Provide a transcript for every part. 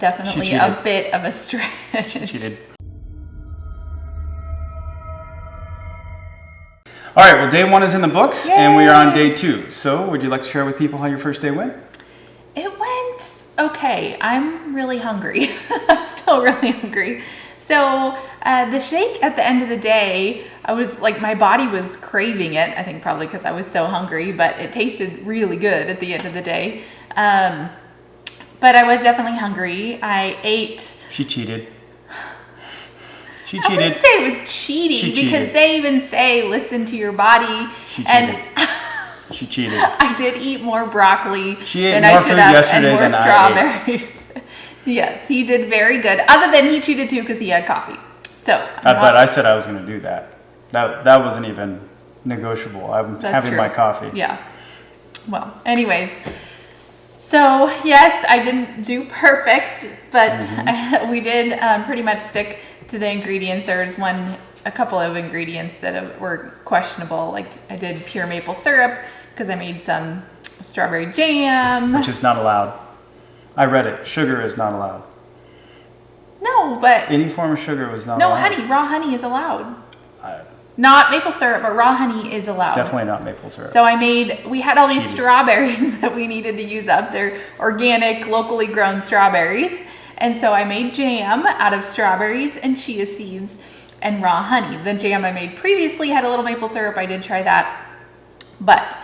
definitely a bit of a stretch. She cheated. All right, well, day 1 is in the books, Yay! And we are on day 2. So would you like to share with people how your first day went? It went okay. I'm really hungry. I'm still really hungry. So the shake at the end of the day, I was like, my body was craving it. I think probably because I was so hungry, but it tasted really good at the end of the day. But I was definitely hungry. I ate. She cheated. She I cheated. wouldn't say it was cheating because they even say, listen to your body. She cheated. She cheated. I did eat more broccoli than I should have and more strawberries. Yes, he did very good. Other than he cheated too because he had coffee. So, but I said I was going to do that. That wasn't even negotiable. I'm having my coffee. Yeah. Well, anyways. So, yes, I didn't do perfect, but we did pretty much stick to the ingredients. There was a couple of ingredients that were questionable. Like I did pure maple syrup because I made some strawberry jam. Which is not allowed. I read it. Sugar is not allowed. No, but... Any form of sugar was not allowed. No, honey. Raw honey is allowed. Not maple syrup, but raw honey is allowed. Definitely not maple syrup. So we had all these strawberries that we needed to use up. They're organic, locally grown strawberries. And so I made jam out of strawberries and chia seeds and raw honey. The jam I made previously had a little maple syrup. I did try that. But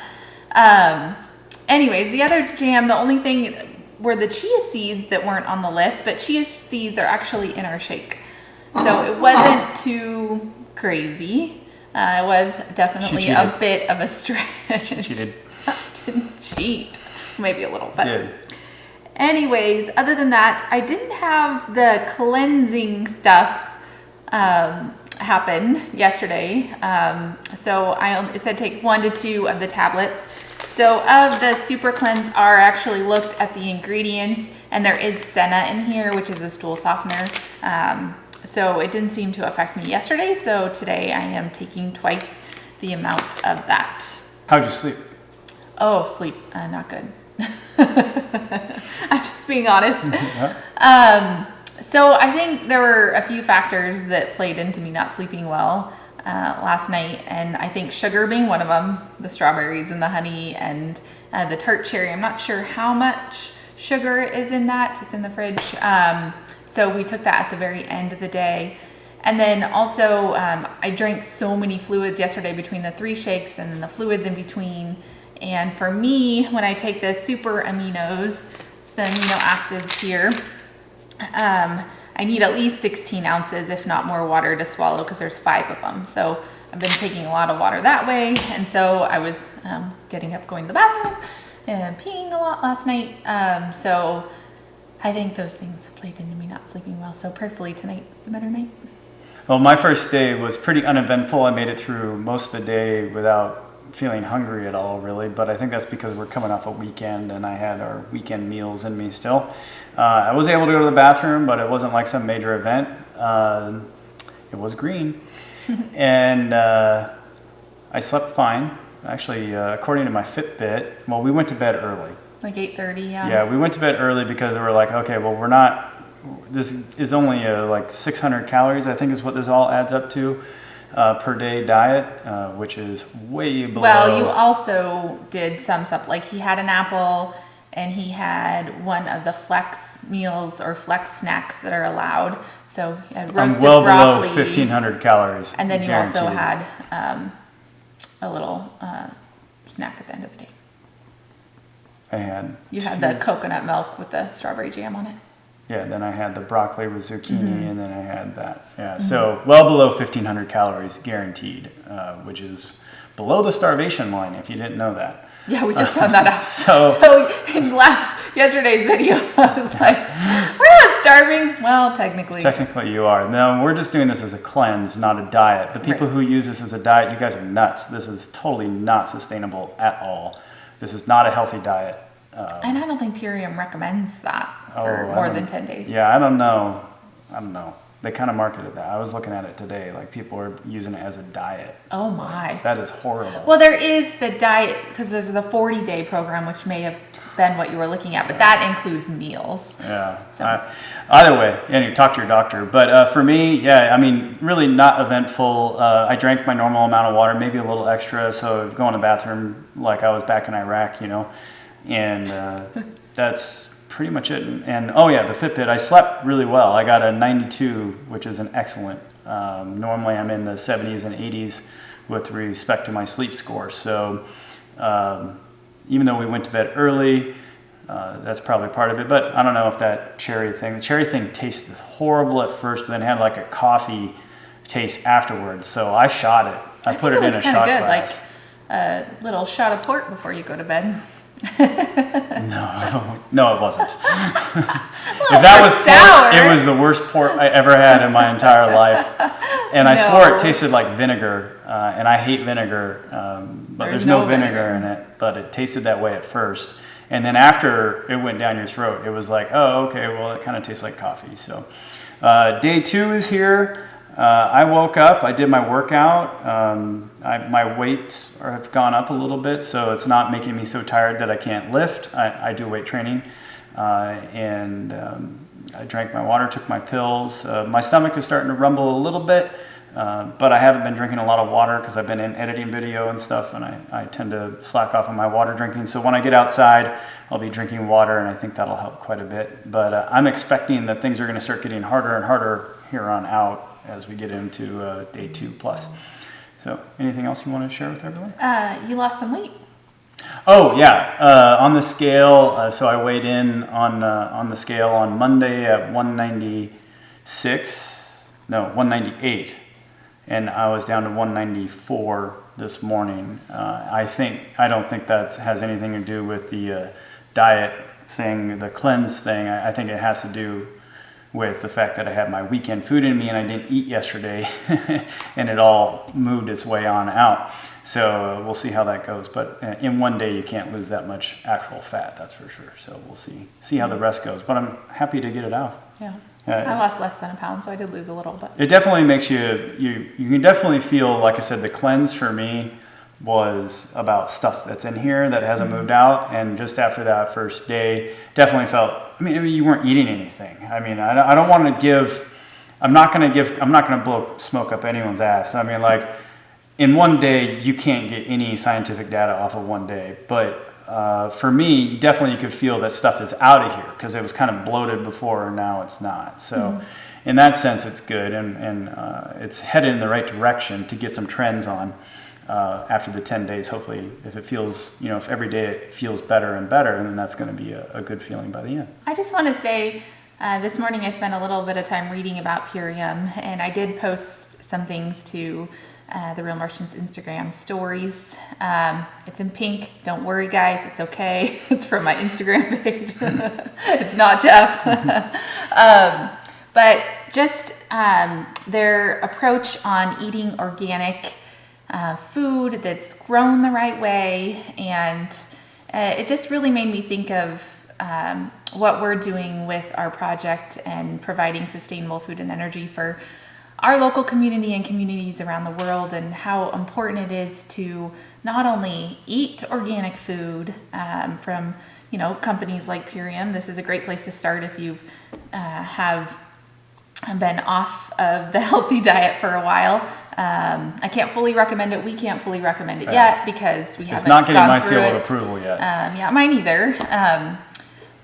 anyways, the other jam, the only thing were the chia seeds that weren't on the list, but chia seeds are actually in our shake. So it wasn't too crazy. It was definitely a bit of a stretch. She cheated. I didn't cheat. Maybe a little, but... Did. Anyways, other than that, I didn't have the cleansing stuff happen yesterday. So it said take 1 to 2 of the tablets. So of the Super Cleanse R, I actually looked at the ingredients, and there is senna in here, which is a stool softener. So it didn't seem to affect me yesterday. So today I am taking twice the amount of that. How'd you sleep? Oh, sleep, not good. I'm just being honest. So I think there were a few factors that played into me not sleeping well last night, and I think sugar being one of them, the strawberries and the honey and the tart cherry. I'm not sure how much sugar is in that. It's in the fridge. So we took that at the very end of the day. And then also I drank so many fluids yesterday between the 3 shakes and then the fluids in between. And for me, when I take the super aminos, it's the amino acids here, I need at least 16 ounces, if not more, water to swallow because there's 5 of them. So I've been taking a lot of water that way. And so I was getting up, going to the bathroom and peeing a lot last night. So I think those things played into me not sleeping well. So prayerfully tonight is a better night. Well, my first day was pretty uneventful. I made it through most of the day without feeling hungry at all, really, but I think that's because we're coming off a weekend and I had our weekend meals in me still. I was able to go to the bathroom, but it wasn't like some major event. It was green. And I slept fine. Actually, according to my Fitbit, well, we went to bed early. Like 8:30, yeah. Yeah, we went to bed early because we were like, okay, well, we're not, this is only like 600 calories, I think is what this all adds up to. Per day diet, which is way below. Well, you also did some stuff, like he had an apple and he had one of the flex meals or flex snacks that are allowed. So he had roasted well broccoli, below 1,500 calories. And then you guaranteed. also had a little snack at the end of the day. You had the coconut milk with the strawberry jam on it. Yeah, then I had the broccoli with zucchini, and then I had that. Yeah, so well below 1,500 calories guaranteed, which is below the starvation line, if you didn't know that. Yeah, we just found that out. So in yesterday's video, I was like, we're not starving. Well, technically. Technically you are. No, we're just doing this as a cleanse, not a diet. The people who use this as a diet, you guys are nuts. This is totally not sustainable at all. This is not a healthy diet. And I don't think Purium recommends that for more than 10 days. Yeah, I don't know. They kind of marketed that. I was looking at it today. Like people are using it as a diet. Oh my. That is horrible. Well, there is the diet, because there's the 40-day program, which may have been what you were looking at, but that includes meals. Yeah. So. Either way, and you talk to your doctor. But for me, yeah, I mean, really not eventful. I drank my normal amount of water, maybe a little extra. So going to the bathroom like I was back in Iraq, you know, and that's pretty much it. And oh yeah, the Fitbit, I slept really well. I got a 92, which is an excellent. Normally I'm in the 70s and 80s with respect to my sleep score. So even though we went to bed early, that's probably part of it. But I don't know if the cherry thing tasted horrible at first, but then had like a coffee taste afterwards. So I shot it. I put it in a shot good, glass. like a little shot of port before you go to bed. No, it wasn't. If that was port, it was the worst port I ever had in my entire life. And I swore it tasted like vinegar, and I hate vinegar, but there's no vinegar in it, but it tasted that way at first. And then after it went down your throat, it was like, oh, okay, well, it kind of tastes like coffee. So day 2 is here. I woke up, I did my workout. My weights have gone up a little bit, so it's not making me so tired that I can't lift. I do weight training, and I drank my water, took my pills. My stomach is starting to rumble a little bit, but I haven't been drinking a lot of water because I've been in editing video and stuff, and I tend to slack off on my water drinking. So when I get outside, I'll be drinking water, and I think that'll help quite a bit. But I'm expecting that things are going to start getting harder and harder here on out as we get into day 2 plus. So anything else you want to share with everyone? You lost some weight. Oh yeah, on the scale. So I weighed in on the scale on Monday at 198, and I was down to 194 this morning. I don't think that has anything to do with the diet thing, the cleanse thing. I think it has to do with the fact that I had my weekend food in me and I didn't eat yesterday and it all moved its way on out. So we'll see how that goes. But in one day you can't lose that much actual fat, that's for sure. So we'll see how the rest goes. But I'm happy to get it out. Yeah. I lost less than a pound, so I did lose a little. But it definitely makes you can definitely feel, like I said, the cleanse for me was about stuff that's in here that hasn't moved out. And just after that first day, definitely felt, I mean, you weren't eating anything. I mean, I don't want to give, I'm not going to blow smoke up anyone's ass. I mean, like, in one day, you can't get any scientific data off of one day. But for me, definitely you could feel that stuff is out of here because it was kind of bloated before and now it's not. So in that sense, it's good. And it's headed in the right direction to get some trends on. After the 10 days, hopefully, if it feels, if every day it feels better and better, then that's going to be a good feeling by the end. I just want to say, this morning I spent a little bit of time reading about Purium, and I did post some things to The Real Martian's Instagram stories. It's in pink. Don't worry, guys. It's okay. It's from my Instagram page. It's not Jeff. But just their approach on eating organic food that's grown the right way, and it just really made me think of what we're doing with our project and providing sustainable food and energy for our local community and communities around the world, and how important it is to not only eat organic food from companies like Purium. This is a great place to start if you've have been off of the healthy diet for a while. I can't fully recommend it. We can't fully recommend it yet because we haven't. It's not getting my gone seal through of it. approval yet. Yeah, mine either.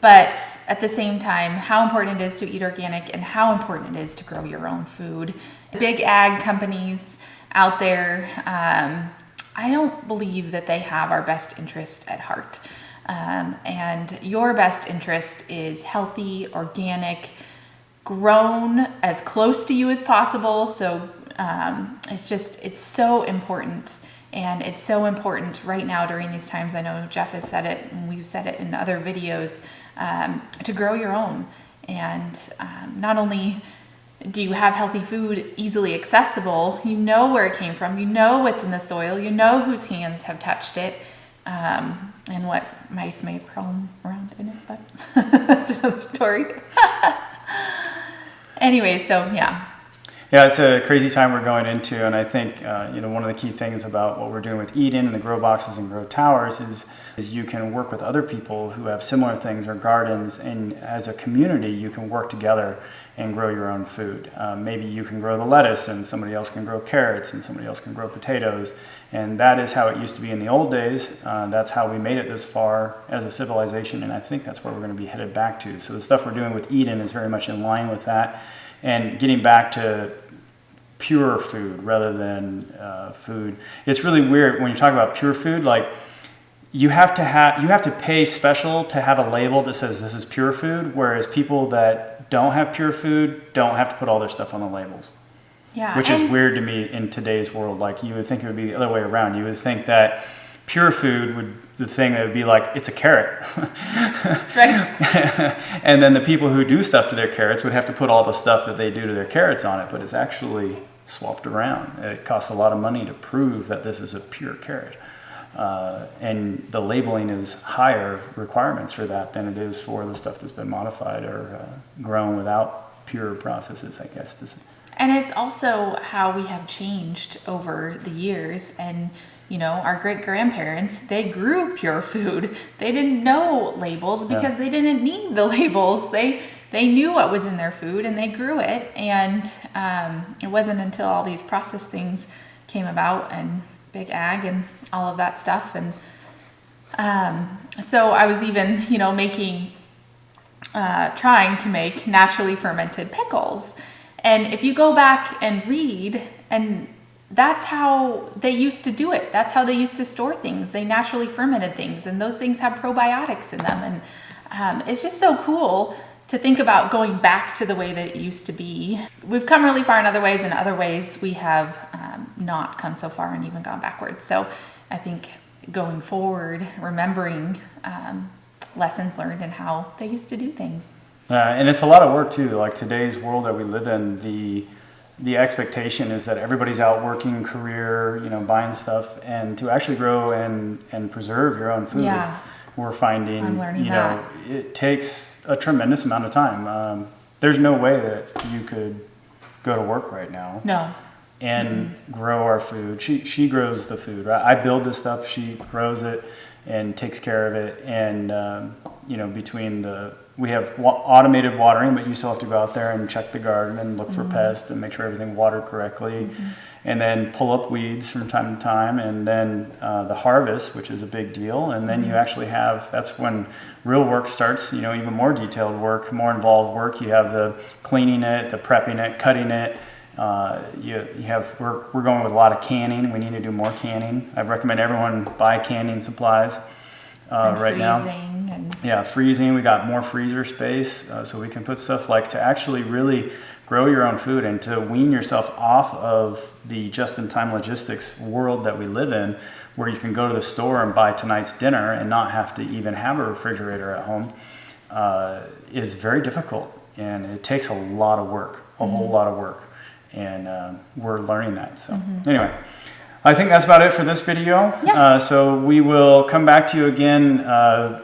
But at the same time, how important it is to eat organic and how important it is to grow your own food. Big ag companies out there, I don't believe that they have our best interest at heart. And your best interest is healthy, organic, grown as close to you as possible. So it's so important. And it's so important right now during these times. I know Jeff has said it, and we've said it in other videos, to grow your own. And not only do you have healthy food easily accessible, you know where it came from, you know what's in the soil, you know whose hands have touched it, and what mice may have crawled around in it, but that's another story. Anyway, so yeah. Yeah, it's a crazy time we're going into, and I think one of the key things about what we're doing with Eden and the grow boxes and grow towers is you can work with other people who have similar things or gardens, and as a community you can work together and grow your own food. Maybe you can grow the lettuce and somebody else can grow carrots and somebody else can grow potatoes, and that is how it used to be in the old days. That's how we made it this far as a civilization, and I think that's where we're going to be headed back to. So the stuff we're doing with Eden is very much in line with that, and getting back to pure food rather than food. It's really weird when you talk about pure food, like you have to pay special to have a label that says this is pure food, whereas people that don't have pure food don't have to put all their stuff on the labels. Yeah. Which is weird to me in today's world. Like you would think it would be the other way around. You would think that pure food would the thing that would be like, it's a carrot. Right. And then the people who do stuff to their carrots would have to put all the stuff that they do to their carrots on it, but it's actually swapped around. It costs a lot of money to prove that this is a pure carrot. And the labeling is higher requirements for that than it is for the stuff that's been modified or grown without pure processes, I guess. And it's also how we have changed over the years. And, our great-grandparents, they grew pure food. They didn't know labels because they didn't need the labels. They knew what was in their food and they grew it. And it wasn't until all these processed things came about and big ag and all of that stuff. And so I was even, trying to make naturally fermented pickles. And if you go back and read, and that's how they used to do it. That's how they used to store things. They naturally fermented things, and those things have probiotics in them. And it's just so cool to think about going back to the way that it used to be. We've come really far in other ways. In other ways, we have not come so far and even gone backwards. So I think going forward, remembering lessons learned and how they used to do things. And it's a lot of work too. Like today's world that we live in, the expectation is that everybody's out working, career, buying stuff, and to actually grow and preserve your own food. Yeah. We're finding, I'm learning that. It takes a tremendous amount of time. There's no way that you could go to work right now. No. And grow our food. She grows the food, right? I build this stuff. She grows it and takes care of it. And we have automated watering, but you still have to go out there and check the garden and look for pests and make sure everything watered correctly, and then pull up weeds from time to time, and then the harvest, which is a big deal, and then you actually that's when real work starts. Even more detailed work, more involved work. You have the cleaning it, the prepping it, cutting it. We're going with a lot of canning. We need to do more canning. I recommend everyone buy canning supplies right now. Freezing. We got more freezer space, so we can put stuff like to actually really grow your own food and to wean yourself off of the just-in-time logistics world that we live in, where you can go to the store and buy tonight's dinner and not have to even have a refrigerator at home, is very difficult, and it takes a lot of work, a whole lot of work, and we're learning that. So anyway, I think that's about it for this video. So we will come back to you again.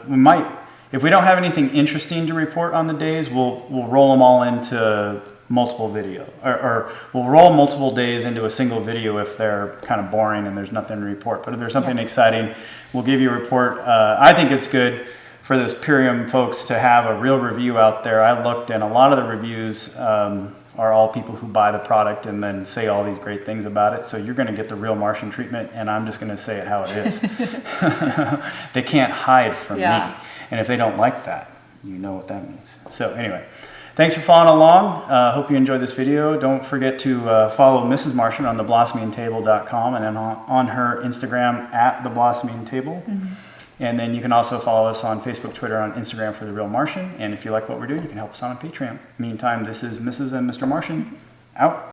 We might, if we don't have anything interesting to report on the days, we'll roll them all into multiple video, or we'll roll multiple days into a single video if they're kind of boring and there's nothing to report. But if there's something exciting, we'll give you a report. I think it's good for this Purium folks to have a real review out there. I looked, and a lot of the reviews are all people who buy the product and then say all these great things about it. So you're going to get the real Martian treatment, and I'm just going to say it how it is. They can't hide from me. And if they don't like that, you know what that means. So anyway, thanks for following along. Hope you enjoyed this video. Don't forget to follow Mrs. Martian on theblossomingtable.com and then on her Instagram at theblossomingtable. And then you can also follow us on Facebook, Twitter, on Instagram for The Real Martian. And if you like what we're doing, you can help us on Patreon. Meantime, this is Mrs. and Mr. Martian, out.